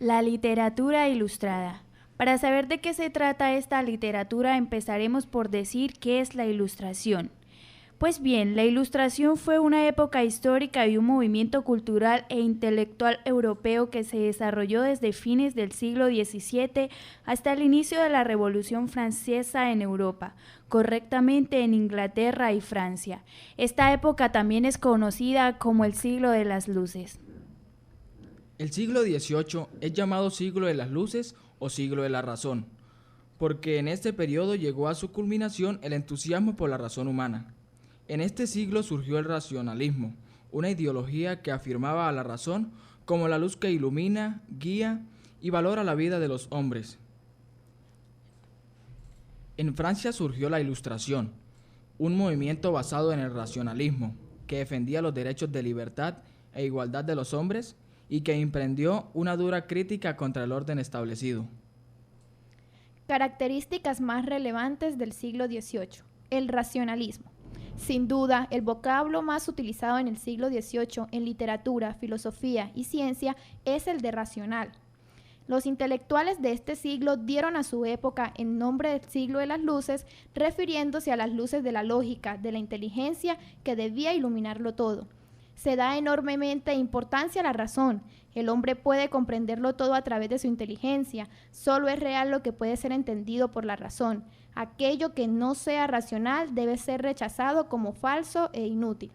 La literatura ilustrada. Para saber de qué se trata esta literatura, empezaremos por decir qué es la Ilustración. Pues bien, la Ilustración fue una época histórica y un movimiento cultural e intelectual europeo que se desarrolló desde fines del siglo XVII hasta el inicio de la Revolución Francesa en Europa, correctamente en Inglaterra y Francia. Esta época también es conocida como el siglo de las luces. El siglo XVIII es llamado siglo de las luces o siglo de la razón, porque en este periodo llegó a su culminación el entusiasmo por la razón humana. En este siglo surgió el racionalismo, una ideología que afirmaba a la razón como la luz que ilumina, guía y valora la vida de los hombres. En Francia surgió la Ilustración, un movimiento basado en el racionalismo, que defendía los derechos de libertad e igualdad de los hombres y que emprendió una dura crítica contra el orden establecido. Características más relevantes del siglo XVIII. El racionalismo. Sin duda, el vocablo más utilizado en el siglo XVIII en literatura, filosofía y ciencia es el de racional. Los intelectuales de este siglo dieron a su época el nombre del siglo de las luces, refiriéndose a las luces de la lógica, de la inteligencia que debía iluminarlo todo. Se da enormemente importancia a la razón. El hombre puede comprenderlo todo a través de su inteligencia. Solo es real lo que puede ser entendido por la razón. Aquello que no sea racional debe ser rechazado como falso e inútil.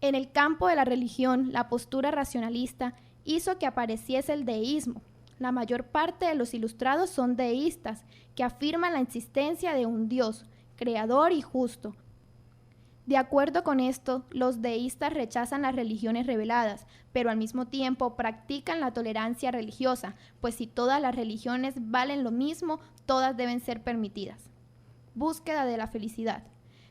En el campo de la religión, la postura racionalista hizo que apareciese el deísmo. La mayor parte de los ilustrados son deístas, que afirman la existencia de un Dios, creador y justo. De acuerdo con esto, los deístas rechazan las religiones reveladas, pero al mismo tiempo practican la tolerancia religiosa, pues si todas las religiones valen lo mismo, todas deben ser permitidas. Búsqueda de la felicidad.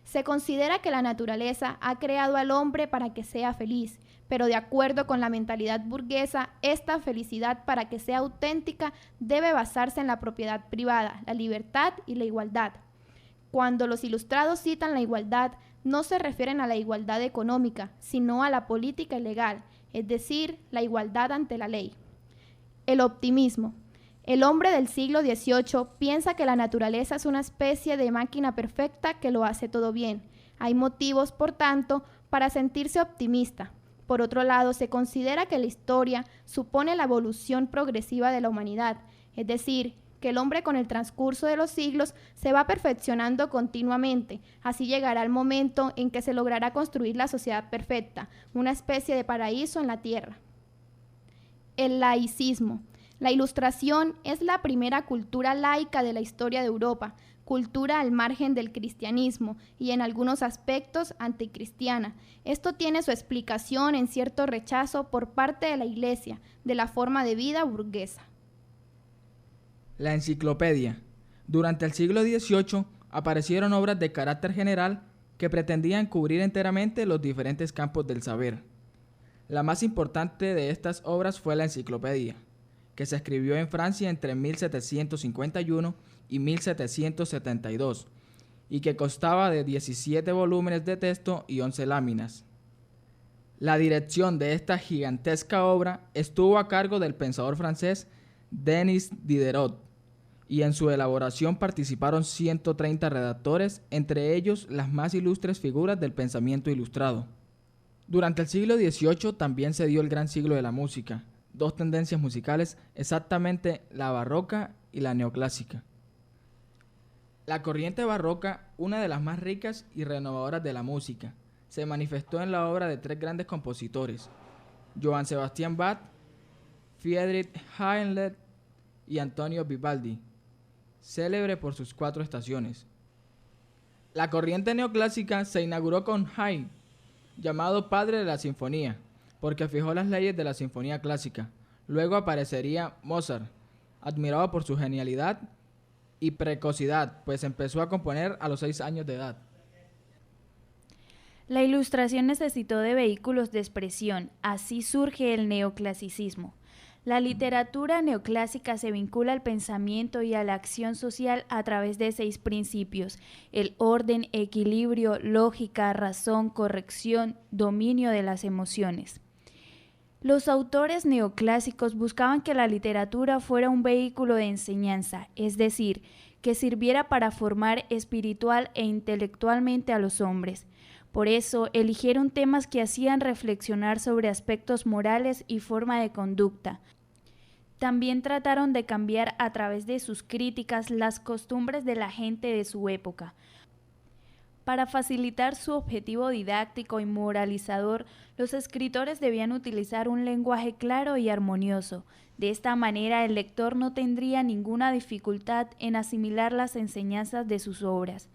Se considera que la naturaleza ha creado al hombre para que sea feliz, pero de acuerdo con la mentalidad burguesa, esta felicidad, para que sea auténtica, debe basarse en la propiedad privada, la libertad y la igualdad. Cuando los ilustrados citan la igualdad, no se refieren a la igualdad económica, sino a la política y legal, es decir, la igualdad ante la ley. El optimismo. El hombre del siglo XVIII piensa que la naturaleza es una especie de máquina perfecta que lo hace todo bien. Hay motivos, por tanto, para sentirse optimista. Por otro lado, se considera que la historia supone la evolución progresiva de la humanidad, es decir, que el hombre con el transcurso de los siglos se va perfeccionando continuamente. Así llegará el momento en que se logrará construir la sociedad perfecta, una especie de paraíso en la tierra. El laicismo. La Ilustración es la primera cultura laica de la historia de Europa, cultura al margen del cristianismo y en algunos aspectos anticristiana. Esto tiene su explicación en cierto rechazo por parte de la Iglesia de la forma de vida burguesa. La enciclopedia. Durante el siglo XVIII aparecieron obras de carácter general que pretendían cubrir enteramente los diferentes campos del saber. La más importante de estas obras fue la enciclopedia, que se escribió en Francia entre 1751 y 1772, y que constaba de 17 volúmenes de texto y 11 láminas. La dirección de esta gigantesca obra estuvo a cargo del pensador francés Denis Diderot, y en su elaboración participaron 130 redactores, entre ellos las más ilustres figuras del pensamiento ilustrado. Durante el siglo XVIII también se dio el gran siglo de la música, dos tendencias musicales, exactamente la barroca y la neoclásica. La corriente barroca, una de las más ricas y renovadoras de la música, se manifestó en la obra de tres grandes compositores, Johann Sebastian Bach, Friedrich Händel y Antonio Vivaldi, célebre por sus 4 estaciones. La corriente neoclásica se inauguró con Haydn, llamado padre de la sinfonía, porque fijó las leyes de la sinfonía clásica. Luego aparecería Mozart, admirado por su genialidad y precocidad, pues empezó a componer a los 6 años de edad. La Ilustración necesitó de vehículos de expresión, así surge el neoclasicismo. La literatura neoclásica se vincula al pensamiento y a la acción social a través de 6 principios: el orden, equilibrio, lógica, razón, corrección, dominio de las emociones. Los autores neoclásicos buscaban que la literatura fuera un vehículo de enseñanza, es decir, que sirviera para formar espiritual e intelectualmente a los hombres. Por eso eligieron temas que hacían reflexionar sobre aspectos morales y forma de conducta. También trataron de cambiar a través de sus críticas las costumbres de la gente de su época. Para facilitar su objetivo didáctico y moralizador, los escritores debían utilizar un lenguaje claro y armonioso. De esta manera, el lector no tendría ninguna dificultad en asimilar las enseñanzas de sus obras.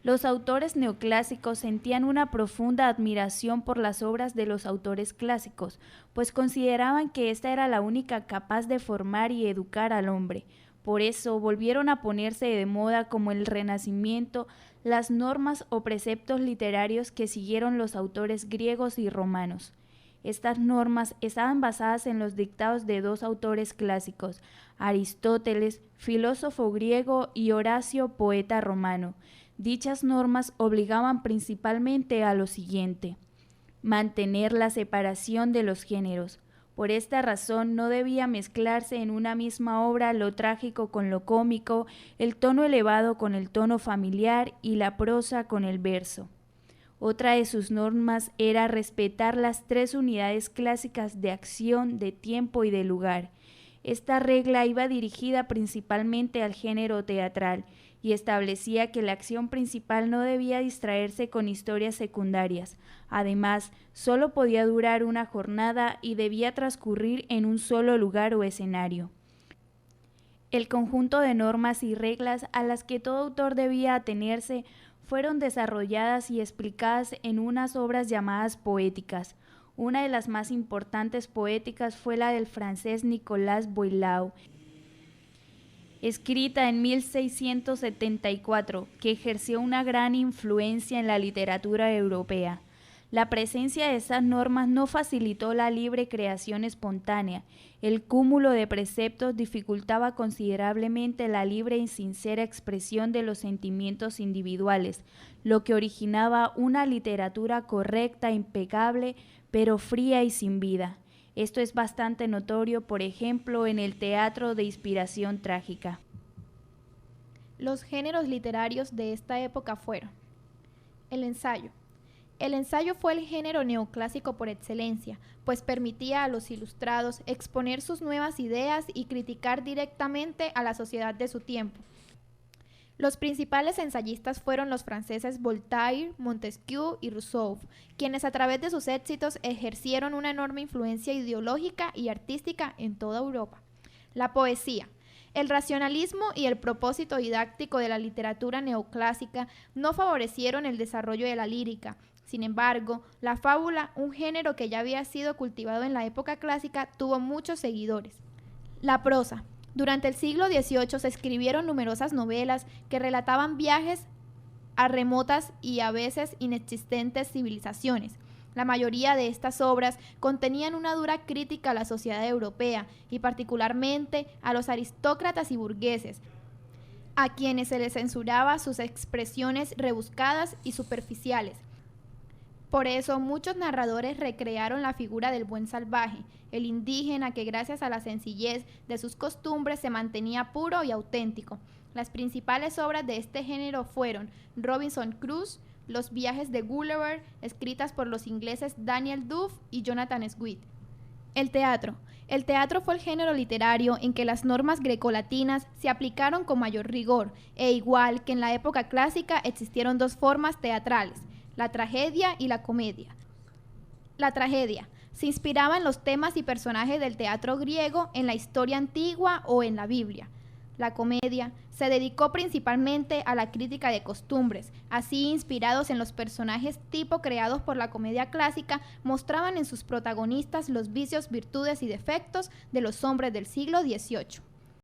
Los autores neoclásicos sentían una profunda admiración por las obras de los autores clásicos, pues consideraban que esta era la única capaz de formar y educar al hombre. Por eso volvieron a ponerse de moda como el Renacimiento las normas o preceptos literarios que siguieron los autores griegos y romanos. Estas normas estaban basadas en los dictados de dos autores clásicos, Aristóteles, filósofo griego, y Horacio, poeta romano. Dichas normas obligaban principalmente a lo siguiente: mantener la separación de los géneros. Por esta razón no debía mezclarse en una misma obra lo trágico con lo cómico, el tono elevado con el tono familiar y la prosa con el verso. Otra de sus normas era respetar las tres unidades clásicas de acción, de tiempo y de lugar. Esta regla iba dirigida principalmente al género teatral y establecía que la acción principal no debía distraerse con historias secundarias. Además, solo podía durar una jornada y debía transcurrir en un solo lugar o escenario. El conjunto de normas y reglas a las que todo autor debía atenerse fueron desarrolladas y explicadas en unas obras llamadas poéticas. Una de las más importantes poéticas fue la del francés Nicolas Boileau, escrita en 1674, que ejerció una gran influencia en la literatura europea. La presencia de estas normas no facilitó la libre creación espontánea. El cúmulo de preceptos dificultaba considerablemente la libre y sincera expresión de los sentimientos individuales, lo que originaba una literatura correcta, impecable, pero fría y sin vida. Esto es bastante notorio, por ejemplo, en el teatro de inspiración trágica. Los géneros literarios de esta época fueron: el ensayo. El ensayo fue el género neoclásico por excelencia, pues permitía a los ilustrados exponer sus nuevas ideas y criticar directamente a la sociedad de su tiempo. Los principales ensayistas fueron los franceses Voltaire, Montesquieu y Rousseau, quienes a través de sus éxitos ejercieron una enorme influencia ideológica y artística en toda Europa. La poesía. El racionalismo y el propósito didáctico de la literatura neoclásica no favorecieron el desarrollo de la lírica. Sin embargo, la fábula, un género que ya había sido cultivado en la época clásica, tuvo muchos seguidores. La prosa. Durante el siglo XVIII se escribieron numerosas novelas que relataban viajes a remotas y a veces inexistentes civilizaciones. La mayoría de estas obras contenían una dura crítica a la sociedad europea y particularmente a los aristócratas y burgueses, a quienes se les censuraba sus expresiones rebuscadas y superficiales. Por eso muchos narradores recrearon la figura del buen salvaje, el indígena que gracias a la sencillez de sus costumbres se mantenía puro y auténtico. Las principales obras de este género fueron Robinson Crusoe, Los viajes de Gulliver, escritas por los ingleses Daniel Duff y Jonathan Swift. El teatro. El teatro fue el género literario en que las normas grecolatinas se aplicaron con mayor rigor, e igual que en la época clásica existieron dos formas teatrales: la tragedia y la comedia. La tragedia se inspiraba en los temas y personajes del teatro griego, en la historia antigua o en la Biblia. La comedia se dedicó principalmente a la crítica de costumbres. Así, inspirados en los personajes tipo creados por la comedia clásica, mostraban en sus protagonistas los vicios, virtudes y defectos de los hombres del siglo XVIII.